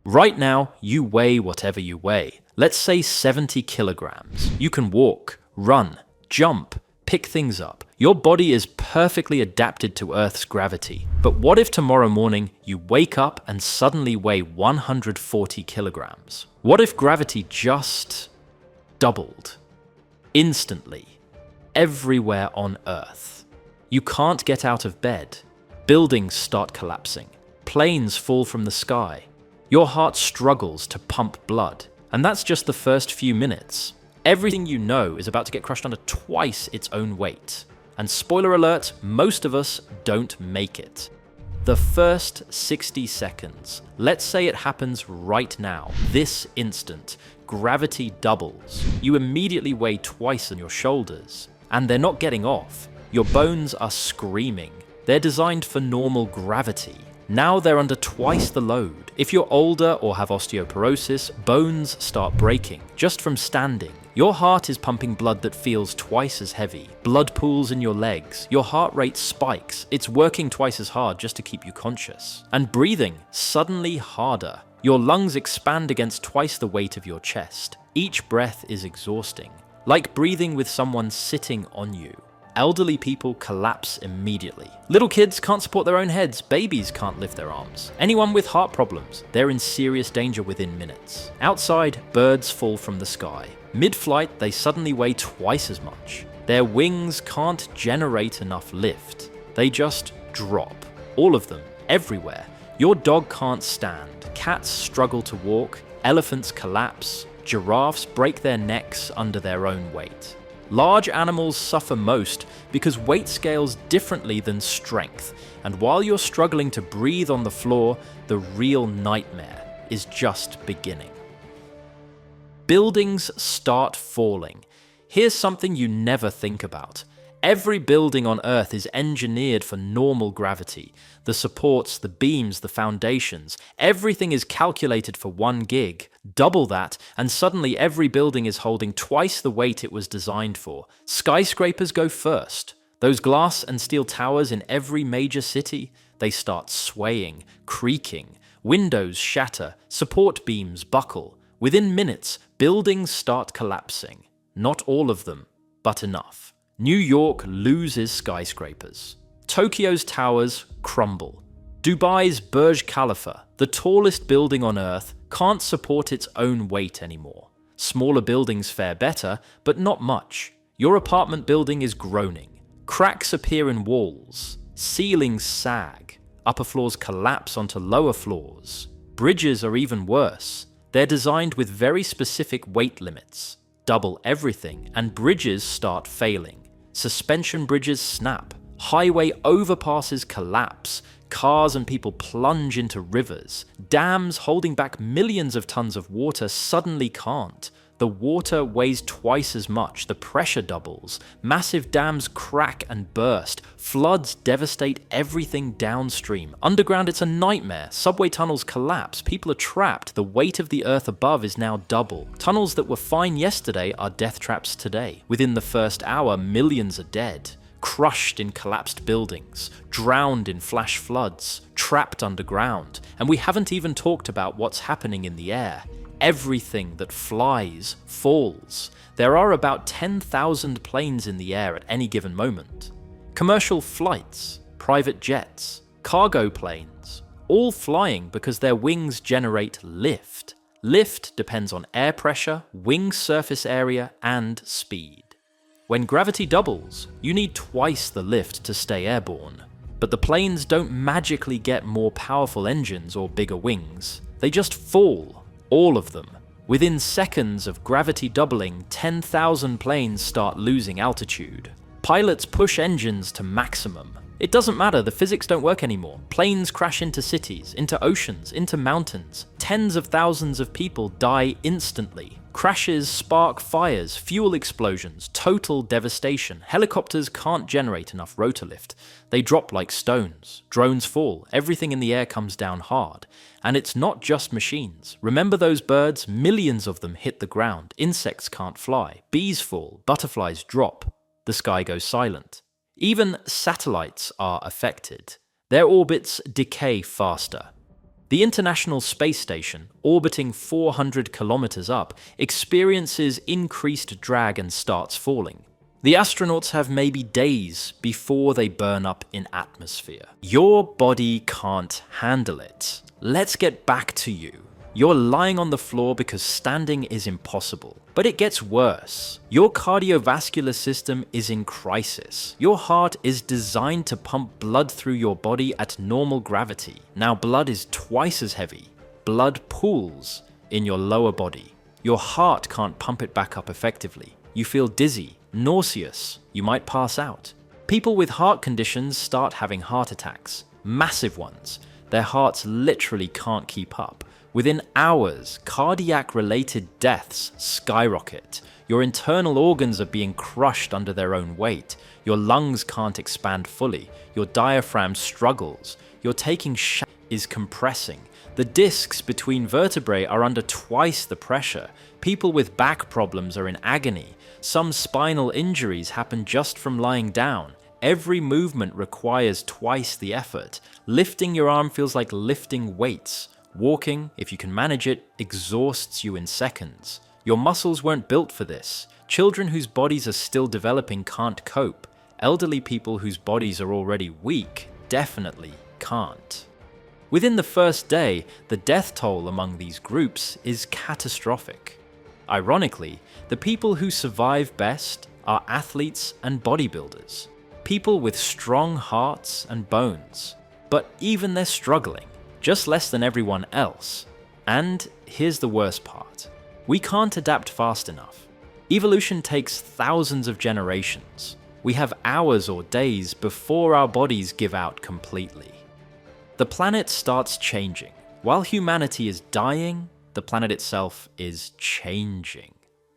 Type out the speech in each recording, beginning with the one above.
Right now, you weigh whatever you weigh. Let's say 70 kilograms. You can walk, run, jump, pick things up. Your body is perfectly adapted to Earth's gravity. But what if tomorrow morning you wake up and suddenly weigh 140 kilograms? What if gravity just doubled? Instantly. Everywhere on Earth. You can't get out of bed. Buildings start collapsing. Planes fall from the sky. Your heart struggles to pump blood. And that's just the first few minutes. Everything you know is about to get crushed under twice its own weight. And spoiler alert, most of us don't make it. The first 60 seconds, let's say it happens right now, this instant, gravity doubles. You immediately weigh twice on your shoulders. And they're not getting off. Your bones are screaming. They're designed for normal gravity. Now they're under twice the load. If you're older or have osteoporosis, bones start breaking just from standing. Your heart is pumping blood that feels twice as heavy. Blood pools in your legs. Your heart rate spikes. It's working twice as hard just to keep you conscious. And breathing suddenly harder. Your lungs expand against twice the weight of your chest. Each breath is exhausting, like breathing with someone sitting on you. Elderly people collapse immediately. Little kids can't support their own heads. Babies can't lift their arms. Anyone with heart problems, they're in serious danger within minutes. Outside, birds fall from the sky. Mid-flight, they suddenly weigh twice as much. Their wings can't generate enough lift. They just drop. All of them, everywhere. Your dog can't stand. Cats struggle to walk. Elephants collapse. Giraffes break their necks under their own weight. Large animals suffer most because weight scales differently than strength, and while you're struggling to breathe on the floor, the real nightmare is just beginning. Buildings start falling. Here's something you never think about. Every building on Earth is engineered for normal gravity. The supports, the beams, the foundations, everything is calculated for 1 gig. Double that, and suddenly every building is holding twice the weight it was designed for. Skyscrapers go first. Those glass and steel towers in every major city, they start swaying, creaking. Windows shatter, support beams buckle. Within minutes, buildings start collapsing. Not all of them, but enough. New York loses skyscrapers. Tokyo's towers crumble. Dubai's Burj Khalifa, the tallest building on Earth, can't support its own weight anymore. Smaller buildings fare better, but not much. Your apartment building is groaning. Cracks appear in walls. Ceilings sag. Upper floors collapse onto lower floors. Bridges are even worse. They're designed with very specific weight limits. Double everything, and bridges start failing. Suspension bridges snap. Highway overpasses collapse. Cars and people plunge into rivers. Dams holding back millions of tons of water suddenly can't. The water weighs twice as much, the pressure doubles. Massive dams crack and burst. Floods devastate everything downstream. Underground, it's a nightmare. Subway tunnels collapse. People are trapped. The weight of the earth above is now double. Tunnels that were fine yesterday are death traps today. Within the first hour, millions are dead. Crushed in collapsed buildings, drowned in flash floods, trapped underground. And we haven't even talked about what's happening in the air. Everything that flies falls. There are about 10,000 planes in the air at any given moment. Commercial flights, private jets, cargo planes, all flying because their wings generate lift. Lift depends on air pressure, wing surface area, and speed. When gravity doubles, you need twice the lift to stay airborne. But the planes don't magically get more powerful engines or bigger wings. They just fall. All of them. Within seconds of gravity doubling, 10,000 planes start losing altitude. Pilots push engines to maximum. It doesn't matter, the physics don't work anymore. Planes crash into cities, into oceans, into mountains. Tens of thousands of people die instantly. Crashes spark fires, fuel explosions, total devastation. Helicopters can't generate enough rotor lift. They drop like stones. Drones fall. Everything in the air comes down hard. And it's not just machines. Remember those birds? Millions of them hit the ground. Insects can't fly. Bees fall. Butterflies drop. The sky goes silent. Even satellites are affected. Their orbits decay faster. The International Space Station, orbiting 400 kilometers up, experiences increased drag and starts falling. The astronauts have maybe days before they burn up in atmosphere. Your body can't handle it. Let's get back to you. You're lying on the floor because standing is impossible. But it gets worse. Your cardiovascular system is in crisis. Your heart is designed to pump blood through your body at normal gravity. Now blood is twice as heavy. Blood pools in your lower body. Your heart can't pump it back up effectively. You feel dizzy, nauseous, you might pass out. People with heart conditions start having heart attacks. Massive ones. Their hearts literally can't keep up. Within hours, cardiac-related deaths skyrocket. Your internal organs are being crushed under their own weight. Your lungs can't expand fully. Your diaphragm struggles. Your taking is compressing. The discs between vertebrae are under twice the pressure. People with back problems are in agony. Some spinal injuries happen just from lying down. Every movement requires twice the effort. Lifting your arm feels like lifting weights. Walking, if you can manage it, exhausts you in seconds. Your muscles weren't built for this. Children whose bodies are still developing can't cope. Elderly people whose bodies are already weak definitely can't. Within the first day, the death toll among these groups is catastrophic. Ironically, the people who survive best are athletes and bodybuilders. People with strong hearts and bones. But even they're struggling. Just less than everyone else. And here's the worst part. We can't adapt fast enough. Evolution takes thousands of generations. We have hours or days before our bodies give out completely. The planet starts changing. While humanity is dying, the planet itself is changing.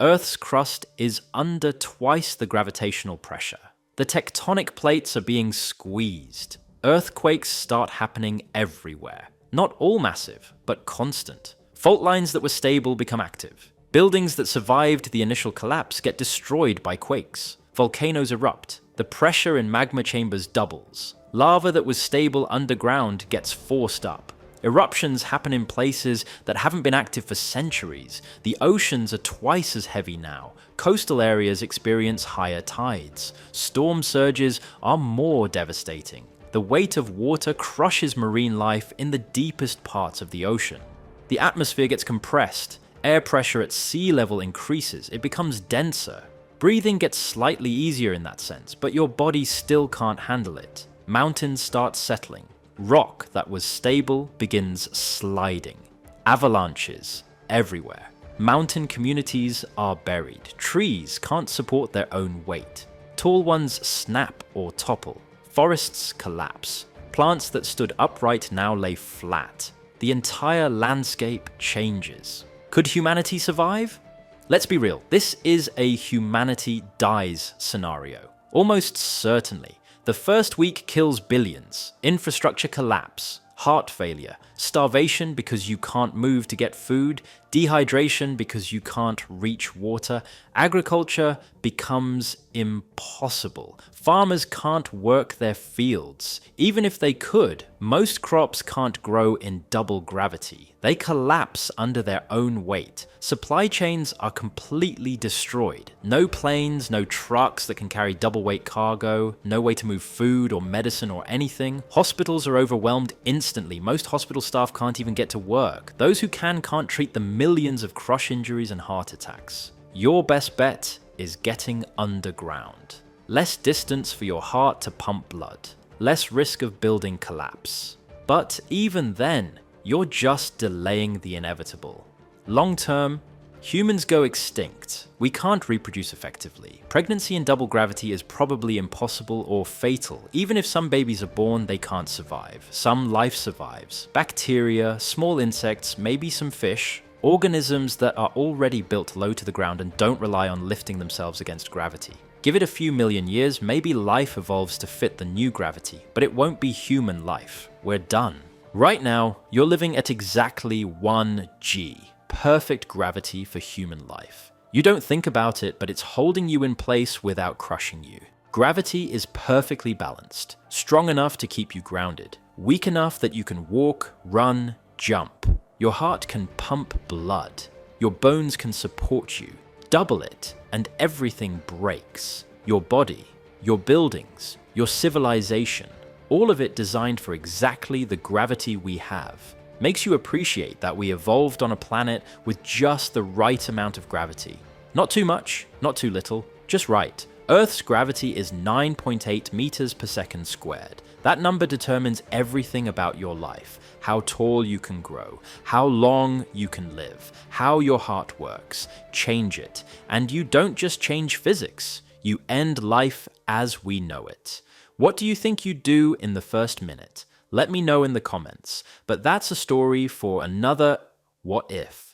Earth's crust is under twice the gravitational pressure. The tectonic plates are being squeezed. Earthquakes start happening everywhere. Not all massive, but constant. Fault lines that were stable become active. Buildings that survived the initial collapse get destroyed by quakes. Volcanoes erupt. The pressure in magma chambers doubles. Lava that was stable underground gets forced up. Eruptions happen in places that haven't been active for centuries. The oceans are twice as heavy now. Coastal areas experience higher tides. Storm surges are more devastating. The weight of water crushes marine life in the deepest parts of the ocean. The atmosphere gets compressed. Air pressure at sea level increases. It becomes denser. Breathing gets slightly easier in that sense, but your body still can't handle it. Mountains start settling. Rock that was stable begins sliding. Avalanches everywhere. Mountain communities are buried. Trees can't support their own weight. Tall ones snap or topple. Forests collapse. Plants that stood upright now lay flat. The entire landscape changes. Could humanity survive? Let's be real, this is a humanity dies scenario. Almost certainly. The first week kills billions. Infrastructure collapse. Heart failure. Starvation because you can't move to get food. Dehydration because you can't reach water. Agriculture becomes impossible. Farmers can't work their fields. Even if they could, most crops can't grow in double gravity. They collapse under their own weight. Supply chains are completely destroyed. No planes, no trucks that can carry double weight cargo, no way to move food or medicine or anything. Hospitals are overwhelmed instantly. Most hospital staff can't even get to work. Those who can't treat the millions of crush injuries and heart attacks. Your best bet is getting underground. Less distance for your heart to pump blood. Less risk of building collapse. But even then, you're just delaying the inevitable. Long term, humans go extinct. We can't reproduce effectively. Pregnancy in double gravity is probably impossible or fatal. Even if some babies are born, they can't survive. Some life survives. Bacteria, small insects, maybe some fish. Organisms that are already built low to the ground and don't rely on lifting themselves against gravity. Give it a few million years, maybe life evolves to fit the new gravity, but it won't be human life. We're done. Right now, you're living at exactly 1G. Perfect gravity for human life. You don't think about it, but it's holding you in place without crushing you. Gravity is perfectly balanced, strong enough to keep you grounded, weak enough that you can walk, run, jump. Your heart can pump blood. Your bones can support you. Double it, and everything breaks. Your body, your buildings, your civilization, all of it designed for exactly the gravity we have. Makes you appreciate that we evolved on a planet with just the right amount of gravity. Not too much, not too little, just right. Earth's gravity is 9.8 meters per second squared. That number determines everything about your life. How tall you can grow, how long you can live, how your heart works. Change it. And you don't just change physics, you end life as we know it. What do you think you'd do in the first minute? Let me know in the comments. But that's a story for another What If.